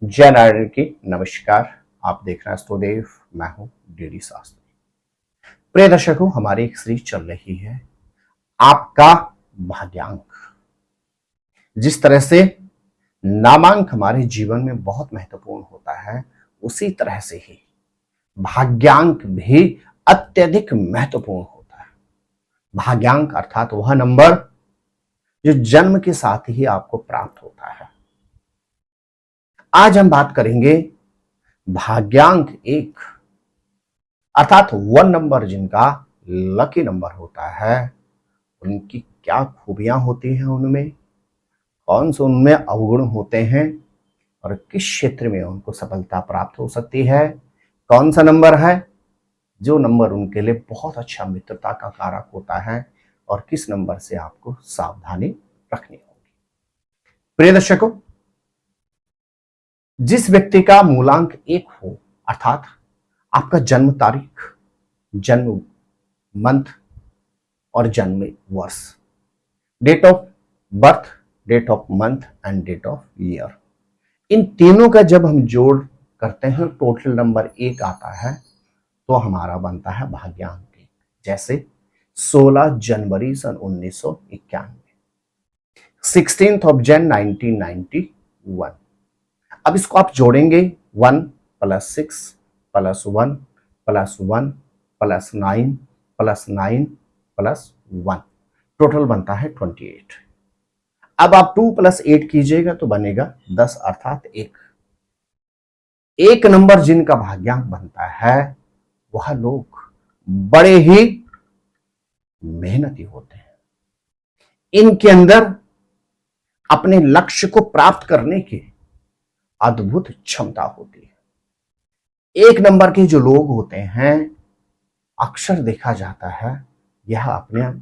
जय नारायण की नमस्कार। आप देख रहे हैं स्तुदेव, मैं हूं डीडी शास्त्री। प्रिय दर्शकों, हमारी एक सीरीज चल रही है आपका भाग्यांक। जिस तरह से नामांक हमारे जीवन में बहुत महत्वपूर्ण होता है, उसी तरह से ही भाग्यांक भी अत्यधिक महत्वपूर्ण होता है। भाग्यांक अर्थात वह नंबर जो जन्म के साथ ही आपको प्राप्त होता है। आज हम बात करेंगे भाग्यांक एक अर्थात वन नंबर, जिनका लकी नंबर होता है, उनकी क्या खूबियां होती हैं, उनमें कौन से उनमें अवगुण होते हैं और किस क्षेत्र में उनको सफलता प्राप्त हो सकती है। कौन सा नंबर है जो नंबर उनके लिए बहुत अच्छा मित्रता का कारक होता है और किस नंबर से आपको सावधानी रखनी होगी। प्रिय दर्शकों, जिस व्यक्ति का मूलांक एक हो, अर्थात आपका जन्म तारीख, जन्म मंथ और जन्म वर्ष, date of birth, date of month and date of year, इन तीनों का जब हम जोड़ करते हैं टोटल नंबर एक आता है, तो हमारा बनता है भाग्यांक। जैसे 16 जनवरी सन 1991, 16th ऑफ जन 1991। अब इसको आप जोड़ेंगे 1 + 6 + 1 + 1 + 9 + 9 + 1, टोटल बनता है 28। अब आप 2 + 8 कीजिएगा तो बनेगा 10, अर्थात एक नंबर जिनका भाग्यांक बनता है, वह लोग बड़े ही मेहनती होते हैं। इनके अंदर अपने लक्ष्य को प्राप्त करने की अद्भुत क्षमता होती है। एक नंबर के जो लोग होते हैं, अक्सर देखा जाता है, यह अपने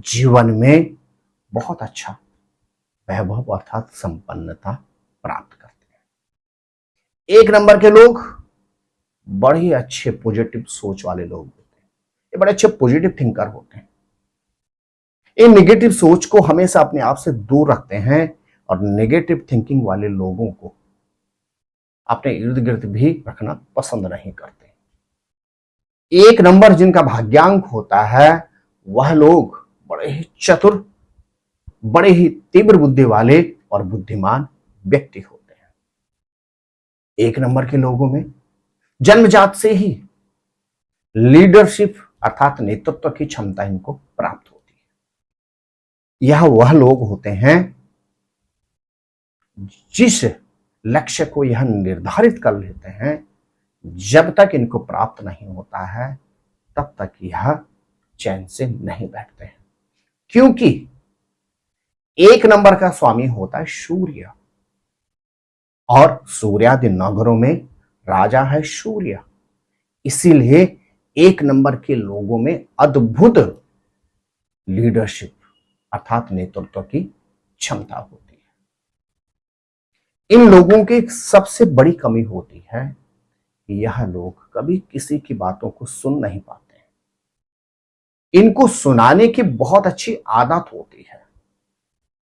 जीवन में बहुत अच्छा वैभव अर्थात संपन्नता प्राप्त करते हैं। एक नंबर के लोग बड़े ही अच्छे पॉजिटिव सोच वाले लोग होते हैं। ये बड़े अच्छे पॉजिटिव थिंकर होते हैं। ये नेगेटिव सोच को हमेशा अपने आप से दूर रखते हैं और नेगेटिव थिंकिंग वाले लोगों को अपने इर्द गिर्द भी रखना पसंद नहीं करते। एक नंबर जिनका भाग्यांक होता है, वह लोग बड़े ही चतुर, बड़े ही तीव्र बुद्धि वाले और बुद्धिमान व्यक्ति होते हैं। एक नंबर के लोगों में जन्मजात से ही लीडरशिप अर्थात नेतृत्व की क्षमता इनको प्राप्त होती है। यह वह लोग होते हैं जिस लक्ष्य को यह निर्धारित कर लेते हैं, जब तक इनको प्राप्त नहीं होता है तब तक यह चैन से नहीं बैठते हैं। क्योंकि एक नंबर का स्वामी होता है सूर्य, और सूर्यादि नगरों में राजा है सूर्य। इसीलिए एक नंबर के लोगों में अद्भुत लीडरशिप अर्थात नेतृत्व की क्षमता होती है। इन लोगों की सबसे बड़ी कमी होती है कि यह लोग कभी किसी की बातों को सुन नहीं पाते हैं। इनको सुनाने की बहुत अच्छी आदत होती है,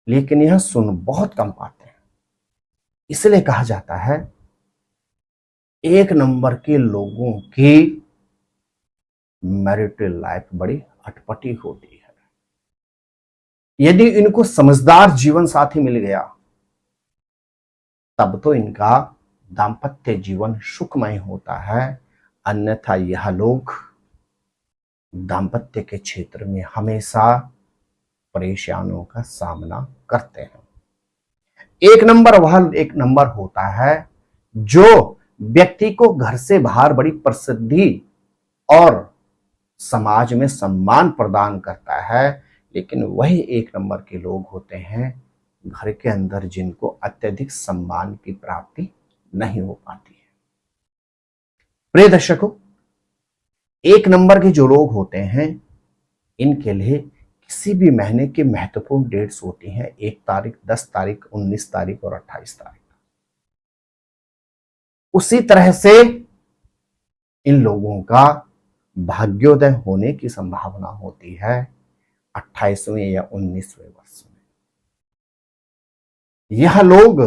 लेकिन यह सुन बहुत कम पाते हैं। इसलिए कहा जाता है एक नंबर के लोगों की मैरिटल लाइफ बड़ी अटपटी होती है। यदि इनको समझदार जीवन साथी मिल गया, तब तो इनका दाम्पत्य जीवन सुखमय होता है। अन्यथा यह लोग दाम्पत्य के क्षेत्र में हमेशा परेशानियों का सामना करते हैं। एक नंबर होता है जो व्यक्ति को घर से बाहर बड़ी प्रसिद्धि और समाज में सम्मान प्रदान करता है, लेकिन वही एक नंबर के लोग होते हैं घर के अंदर जिनको अत्यधिक सम्मान की प्राप्ति नहीं हो पाती है। प्रिय दर्शकों, एक नंबर के जो लोग होते हैं, इनके लिए किसी भी महीने की महत्वपूर्ण डेट्स होती हैं, 1 तारीख, 10 तारीख, 19 तारीख और 28 तारीख। उसी तरह से इन लोगों का भाग्योदय होने की संभावना होती है 28वें या 19वें वर्ष में। यह लोग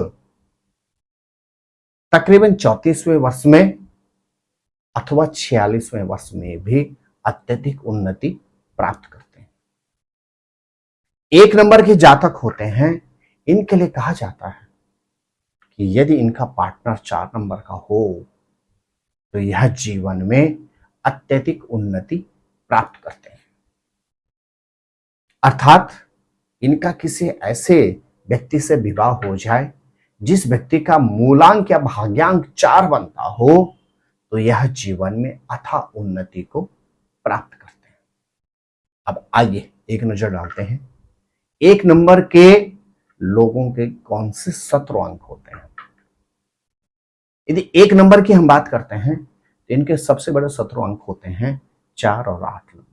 तकरीबन 34वें वर्ष में अथवा 46वें वर्ष में भी अत्यधिक उन्नति प्राप्त करते हैं। 1 नंबर के जातक होते हैं, इनके लिए कहा जाता है कि यदि इनका पार्टनर 4 नंबर का हो तो यह जीवन में अत्यधिक उन्नति प्राप्त करते हैं। अर्थात इनका किसी ऐसे व्यक्ति से विवाह हो जाए जिस व्यक्ति का मूलांक या भाग्यांक 4 बनता हो तो यह जीवन में अथाह उन्नति को प्राप्त करते हैं। अब आइए एक नजर डालते हैं 1 नंबर के लोगों के कौन से शत्रु अंक होते हैं। यदि 1 नंबर की हम बात करते हैं तो इनके सबसे बड़े शत्रु अंक होते हैं 4 और 8 नंबर।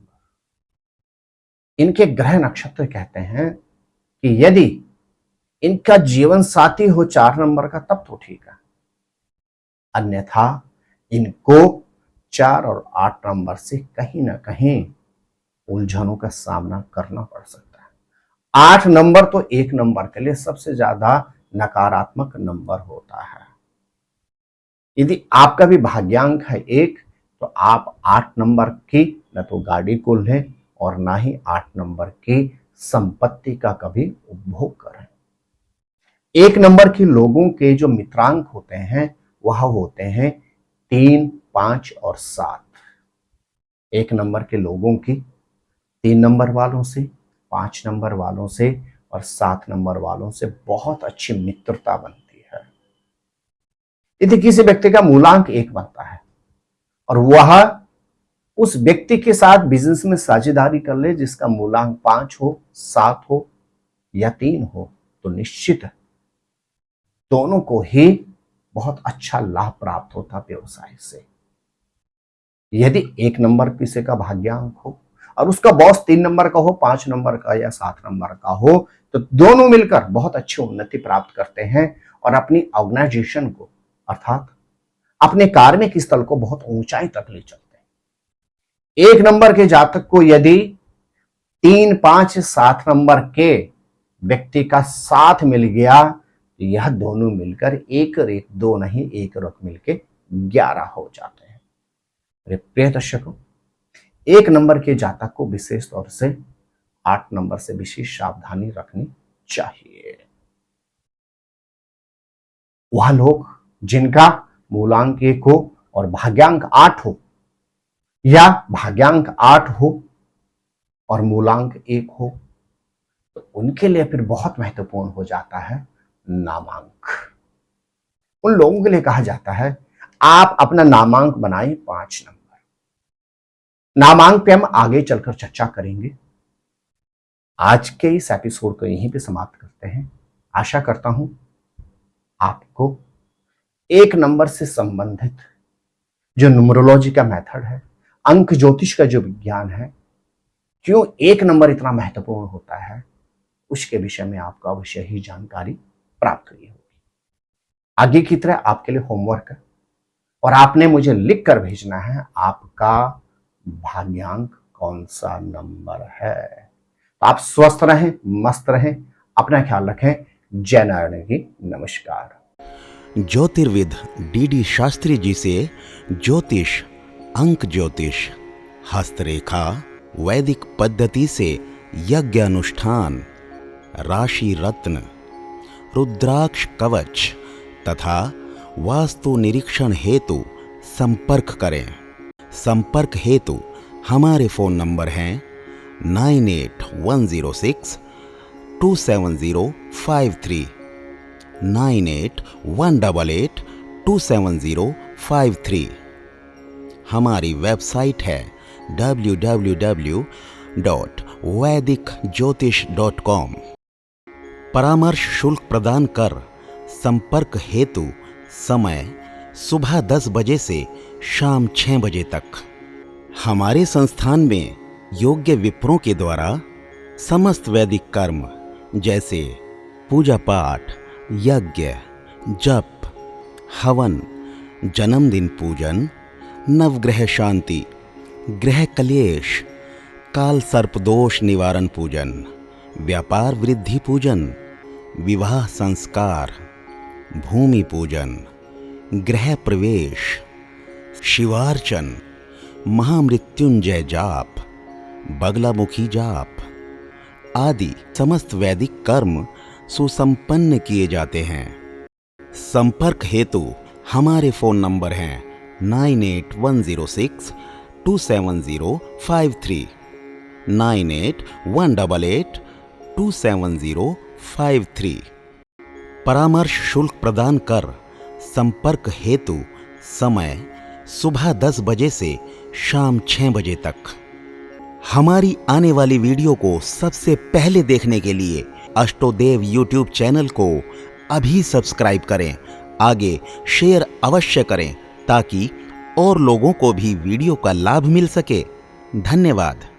इनके ग्रह नक्षत्र कहते हैं कि यदि इनका जीवन साथी हो 4 नंबर का तब तो ठीक है, अन्यथा इनको 4 और 8 नंबर से कहीं ना कहीं उलझनों का सामना करना पड़ सकता है। 8 नंबर तो 1 नंबर के लिए सबसे ज्यादा नकारात्मक नंबर होता है। यदि आपका भी भाग्यांक है 1 तो आप 8 नंबर की न तो गाड़ी को लें और ना ही 8 नंबर की संपत्ति का कभी उपभोग करें। 1 नंबर के लोगों के जो मित्रांक होते हैं वह होते हैं 3, 5 और 7। 1 नंबर के लोगों की 3 नंबर वालों से, 5 नंबर वालों से और 7 नंबर वालों से बहुत अच्छी मित्रता बनती है। यदि किसी व्यक्ति का मूलांक 1 बनता है और वह उस व्यक्ति के साथ बिजनेस में साझेदारी कर ले जिसका मूलांक 5 हो, 7 हो या 3 हो तो निश्चित दोनों को ही बहुत अच्छा लाभ प्राप्त होता व्यवसाय से। यदि 1 नंबर किसी का भाग्यांक हो और उसका बॉस 3 नंबर का हो, 5 नंबर का या 7 नंबर का हो तो दोनों मिलकर बहुत अच्छी उन्नति प्राप्त करते हैं और अपनी ऑर्गेनाइजेशन को अर्थात अपने कार्मिक स्थल को बहुत ऊंचाई तक ले चलते हैं। 1 नंबर के जातक को यदि 3, 5, 7 नंबर के व्यक्ति का साथ मिल गया तो यह दोनों मिलकर 1 और 1 2 नहीं 1 और 1 मिलकर 11 हो जाते हैं। मेरे प्रिय दर्शकों, 1 नंबर के जातक को विशेष तौर से 8 नंबर से विशेष सावधानी रखनी चाहिए। वह लोग जिनका मूलांक 1 हो और भाग्यांक 8 हो या भाग्यांक 8 हो और मूलांक 1 हो तो उनके लिए फिर बहुत महत्वपूर्ण हो जाता है नामांक। उन लोगों के लिए कहा जाता है आप अपना नामांक बनाइए 5 नंबर। नामांक पे हम आगे चलकर चर्चा करेंगे। आज के इस एपिसोड को यहीं पे समाप्त करते हैं। आशा करता हूं आपको 1 नंबर से संबंधित जो न्यूमरोलॉजी का मेथड है, अंक ज्योतिष का जो विज्ञान है, क्यों 1 नंबर इतना महत्वपूर्ण होता है, उसके विषय में आपको अवश्य ही जानकारी प्राप्त हुई होगी। आगे की तरह आपके लिए होमवर्क है और आपने मुझे लिख कर भेजना है आपका भाग्यांक कौन सा नंबर है। तो आप स्वस्थ रहें, मस्त रहें, अपना ख्याल रखें। जय नारायण की नमस्कार। ज्योतिर्विद डीडी शास्त्री जी से ज्योतिष, अंक ज्योतिष, हस्तरेखा, वैदिक पद्धति से यज्ञ अनुष्ठान, राशि रत्न, रुद्राक्ष कवच तथा वास्तु निरीक्षण हेतु संपर्क करें। संपर्क हेतु हमारे फ़ोन नंबर हैं 9810627053, 9818827053। हमारी वेबसाइट है www.vedicjyotish.com। परामर्श शुल्क प्रदान कर संपर्क हेतु समय सुबह 10 बजे से शाम 6 बजे तक। हमारे संस्थान में योग्य विप्रों के द्वारा समस्त वैदिक कर्म जैसे पूजा पाठ, यज्ञ, जप, हवन, जन्मदिन पूजन, नवग्रह शांति, ग्रह कलेश, काल सर्पदोष निवारण पूजन, व्यापार वृद्धि पूजन, विवाह संस्कार, भूमि पूजन, गृह प्रवेश, शिवार्चन, महामृत्युंजय जाप, बगलामुखी जाप आदि समस्त वैदिक कर्म सुसंपन्न किए जाते हैं। संपर्क हेतु हमारे फोन नंबर हैं 9811062705 9818827053। परामर्श शुल्क प्रदान कर संपर्क हेतु समय सुबह 10 बजे से शाम 6 बजे तक। हमारी आने वाली वीडियो को सबसे पहले देखने के लिए अष्टोदेव यूट्यूब चैनल को अभी सब्सक्राइब करें। आगे शेयर अवश्य करें ताकि और लोगों को भी वीडियो का लाभ मिल सके। धन्यवाद।